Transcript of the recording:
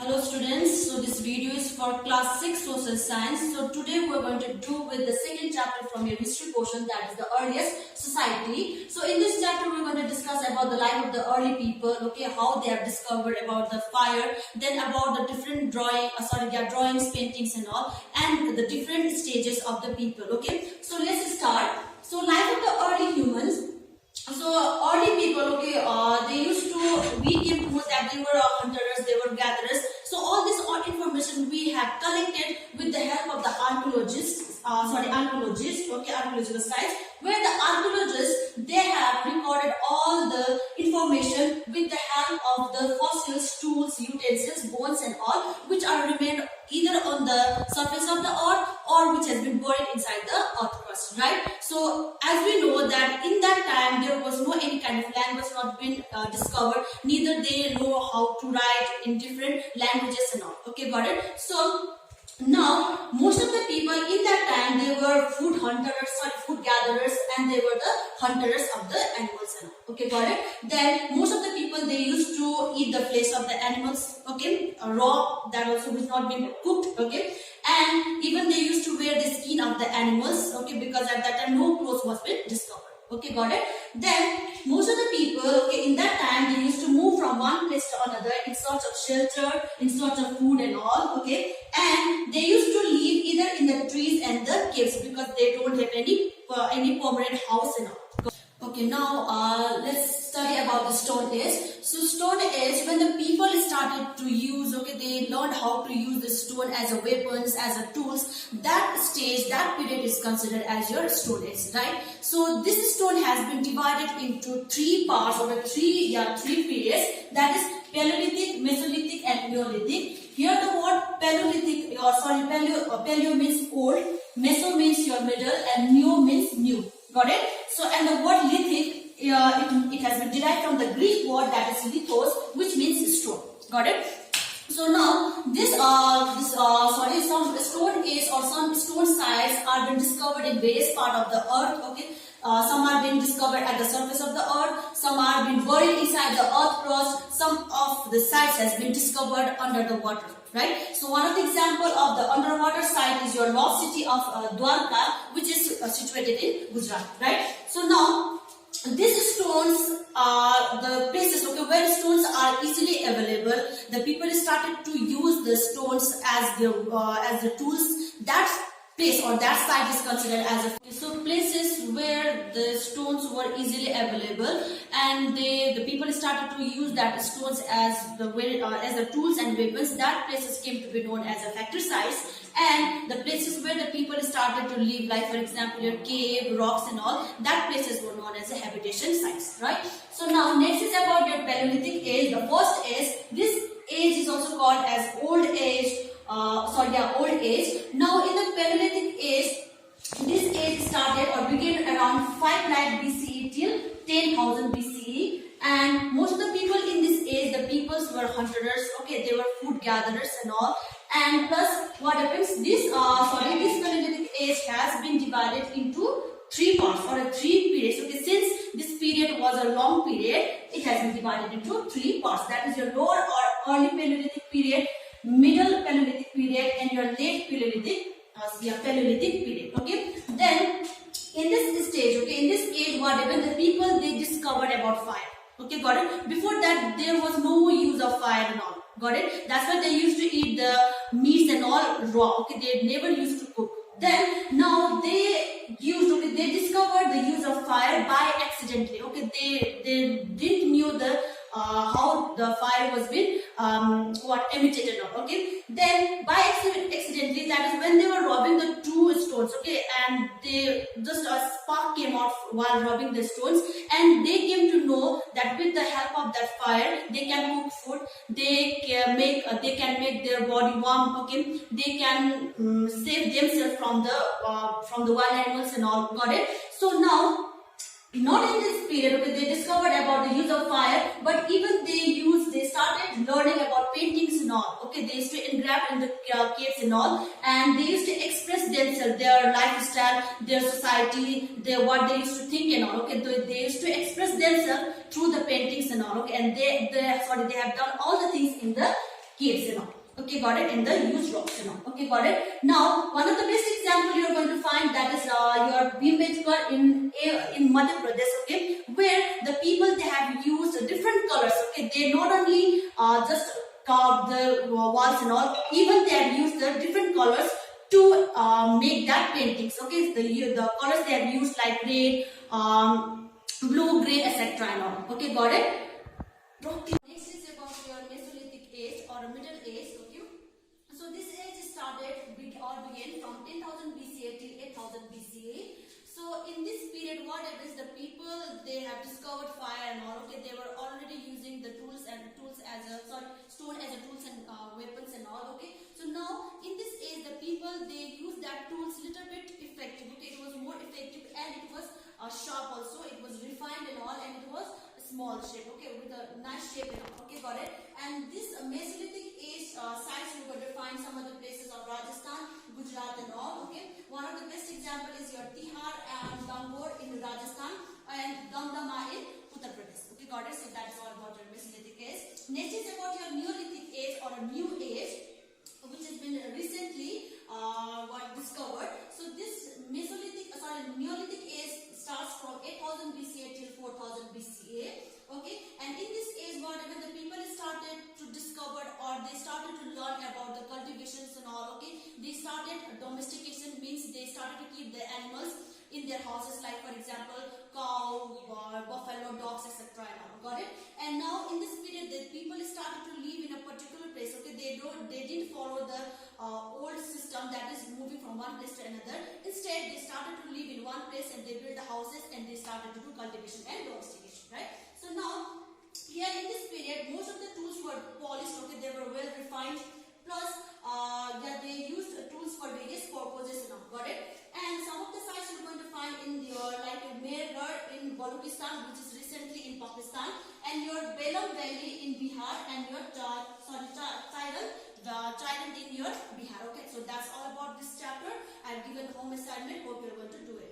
Hello students, so this video is for class 6 social science. So today we are going to do with the second chapter from your history portion, that is the earliest society. So in this chapter we are going to discuss about the life of the early people, okay, how they have discovered about the fire, then about the different drawings, paintings and all, and the different stages of the people, okay. So let's start. So life of the early humans. So early people, okay, they used to, we came to know that they were hunters, they were gatherers. So all this information we have collected with the help of the archaeologists, archaeological sites, where the archaeologists, they have recorded all the information with the help of the fossils, tools, utensils, bones and all, which are remained either on the surface of the earth or which has been buried inside the earth crust, right? So as we know that in that time there was no any kind of language not been discovered, neither they know how to write in different languages and all, okay, got it? So now most of the people in that time, they were food gatherers, and they were the hunters of the animals and all, okay, got it? Then most of the people, they used to eat the flesh of the animals, okay, raw, that also was not been cooked, okay, and even they used to wear the skin of the animals, okay, because at that time no clothes was been discovered, okay, got it? Then most of the people, okay, in that time they used to move from one place to another in search of shelter, in search of food and all, okay, and they used to live either in the trees and the caves because they don't have any permanent house and all. Okay, now let's study about the Stone Age. So Stone Age, when the people started to use, okay, they learned how to use the stone as a weapons, as a tools. That stage, that period is considered as your Stone Age, right? So this stone has been divided into three parts, or three periods. That is Paleolithic, Mesolithic, and Neolithic. Here the word Paleolithic, Paleo means old, Meso means your middle, and Neo means new. Got it? So, and the word lithic, it has been derived from the Greek word that is lithos, which means stone. Got it? So now some stone age or some stone sites are being discovered in various parts of the earth. Okay, some are being discovered at the surface of the earth, some are being buried inside the earth crust, some of the sites has been discovered under the water. Right. So one of the example of the underwater site is your lost city of Dwarka, which is situated in Gujarat. Right. So now these stones are the places, okay, where stones are easily available. The people started to use the stones as the tools. That place or that site is considered as a places where the stones were easily available, and the people started to use that stones as the tools and weapons. That places came to be known as a factory sites, and the places where the people started to live, like for example your cave, rocks and all, that places were known as a habitation sites, right? So now next is about your Paleolithic age, the first age. This age is also called as old age. Old age. Now in the Paleolithic age, this age started or began around 5 lakh BCE till 10,000 BCE, and most of the people in this age, the peoples were hunters, okay, they were food gatherers and all. And plus what happens, this Paleolithic age has been divided into three parts or three periods. Okay, since this period was a long period, it has been divided into three parts. That is your lower or early Paleolithic period, middle Paleolithic period, and your late Paleolithic period. Okay, then in this stage, okay, in this age, what happened, the people, they discovered about fire. Okay, got it? Before that there was no use of fire and all. Got it? That's why they used to eat the meats and all raw. Okay, they never used to cook. Then now they discovered the use of fire by accidentally. Okay, they didn't knew the how the fire was being emitted and all. Okay, then by accidentally, that is when they were robbing the two stones. Okay, and they just a spark came out while robbing the stones, and they came to know that with the help of that fire they can cook food, they can make their body warm. Okay, they can save themselves from the wild animals and all. Got it? So now, not in this period, okay, they discovered about the use of fire, but even they started learning about paintings and all. Okay, they used to engrave in the caves and all, and they used to express themselves, their lifestyle, their society, what they used to think and all. Okay, so they used to express themselves through the paintings and all. Okay, and they have done all the things in the caves, Okay, got it, in the huge rocks, Okay, got it. Now, one of the best example you're going to find, that is your Bhimbetkar in Madhya Pradesh, okay, where the people, they have used different colors, okay. They not only just carved the walls and all, even they have used the different colors to make that paintings, okay. The colors they have used, like red, blue, green, etc. and all. Okay, got it. Next is about your Mesolithic age or Middle Age. Okay, so this age started began from 10,000 BCA till 8,000 BCA. So in this period, what happens? The people, they have discovered fire and all. Okay, they were already using the tools as stone as a tools and weapons and all. Okay, so now in this age, the people, they use that tools little bit effective. Okay, it was more effective and it was sharp also. It was refined and all, and it was small shape, okay, with a nice shape and all. Okay, got it. And this Mesolithic age sites, you will find some of the places of Rajasthan, Gujarat and all. Okay, one of the best example is your Tihar and Gangor in Rajasthan and Damdama in Uttar Pradesh. Okay, got it. So that's all about your Mesolithic age. Next is about your Neolithic age or a new age, which has been recently discovered. So this Neolithic age starts from 8,000 BCA till 4,000 BCA. Okay, and in this age, whatever the people started to discover, or they started to learn about the cultivations and all. Okay, they started domestication, means they started to keep the animals in their houses, like for example cow, buffalo, dogs, etc. Got it. And now in this period, the people started to live in a particular place. Okay, they didn't follow the old system, that is moving from one place to another. Instead, they started to live in one place and they built the houses and they started to do cultivation and domestication, right? So now here in this period, most of the tools were polished. Okay, they were well refined. Plus, they used tools for various purposes. Got it. And some of the sites you're going to find in your, like Mehrgarh in Balochistan, which is recently in Pakistan, and your Belum Valley in Bihar, and your Chairan in your Bihar. Okay, so that's all about this chapter. I've given home assignment. Hope you're going to do it.